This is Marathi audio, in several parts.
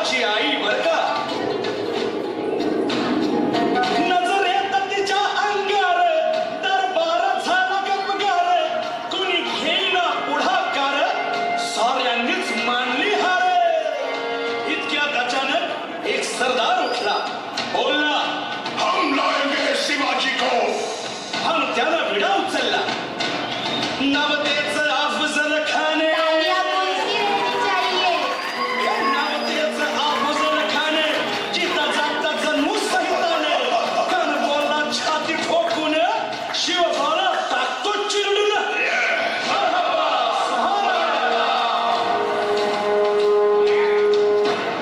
शिवाची आई बर का. नजरेत तिच्या अंगार दरबार झाला गपगार. कुणी घेईना पुढाकार, साऱ्यांनीच मानली हार. इतक्यात अचानक एक सरदार उठला, बोलला, हम लाएंगे शिवाजी को. आणि त्यानं विडा उचलला. नवतेच अफजल खान, नवतेच अफजल खान, जिथं जाता जणू सैतान. कान बोलला छाती ठोकून, शिवबाला टाकतो चिरडून.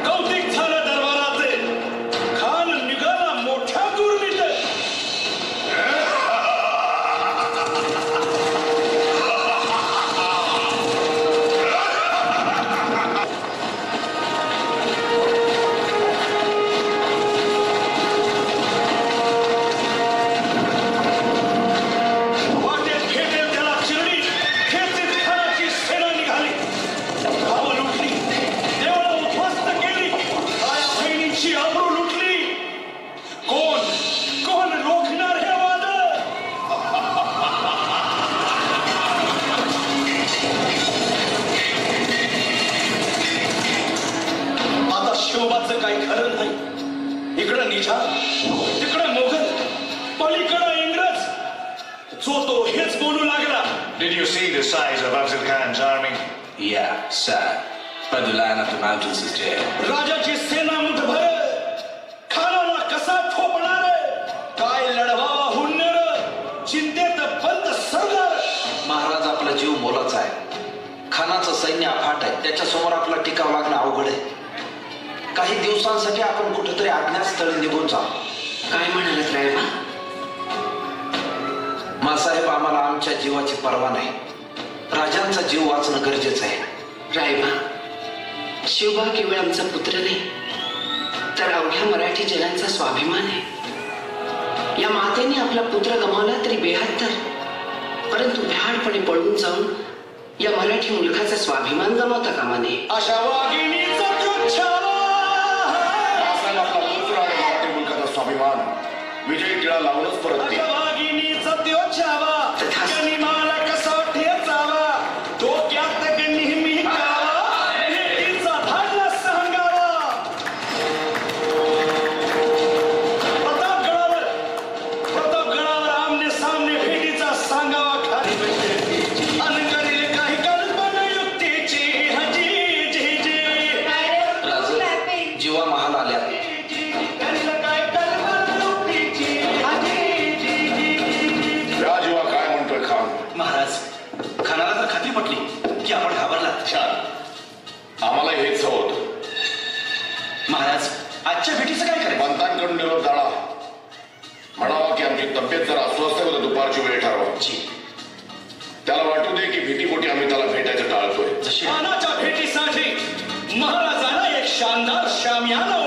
कौतिक झालं दरबाराचे. खान निघाला मोठ्या दुर्नीत. वाटेत भेटेल त्याला चिरडी खेचीत खानाची सेना निघाली. गावं लुटली, देवळं उद्ध्वस्त केली, आया बहिणीची अब्रू लुटली. कोण कोण रोखणार हे वादळ? आता शिवबाचं काही खरं नाही. इकडं निझाम, तिकडं मोगल, पलीकडं इंग्रज. जो तो हेच बोलू लागला. Did you see the size of Afzal Khan's army? Yeah, sir. But the line of the mountains is dead. राजाची सेना मुठभर, खानाला कसा ठोपणार? काय लढवावा हुन्नर, चिंतेत बंद सरदार. महाराज आपला जीव मोलाचा आहे. खानाचं सैन्य अफाट आहे. त्याच्यासमोर आपला टिकाव लागणं अवघड आहे. काही दिवसांसाठी आपण कुठेतरी अज्ञातस्थळी निघून जाऊ. काय म्हणालात रायबा? मासाहेब, आम्हाला आमच्या जीवाची पर्वा नाही. राजांचा जीव वाचणं गरजेचं आहे. रायबा, शिवबा केवळ आमचा पुत्र नाही, तर अवघ्या मराठी जनांचा स्वाभिमान आहे. या मातेने आपला पुत्र गमावला तरी बेहत्तर, परंतु भ्याडपणे पळून जाऊन या मराठी मुलखाचा स्वाभिमान गमावता कामा नये. अशा वाघिणीचा छावा. आपला पुत्र आणि मराठी मुलकाचा स्वाभिमान विजयी टिळा लावूनच परत अशा वाघिणीचा त्यो छावा. ज्यांनी मला कसा ठेचावा, डोक्यात नेहमी कावा, भेटीचा धाडला सांगावा. प्रतापगडावर आमने सामने भेटीचा सांगावा. खाली बैठे अन करील काही कल्पना युक्तीची. हजी जी जी राज, जीवा महाल आल्या. करील काय कल्पना युक्तीची. हजी जी जी. या जीवा काय म्हणतोय खान? महाराज, खानाला तर खात्री पटली की आपण घाबरलात. छान, आम्हाला हेच हवं होतं. महाराज, आजच्या भेटीचं काय करायचं? पंतांकडून निरोप जाणा. म्हणावा की आमची तब्येत जर अस्वस्थ आहे, दुपारची वेळ ठरवा. त्याला वाटू दे की भीतीपोटी आम्ही त्याला भेटायचं टाळतोय. खानाच्या भेटीसाठी महाराजांना एक शानदार शामियाना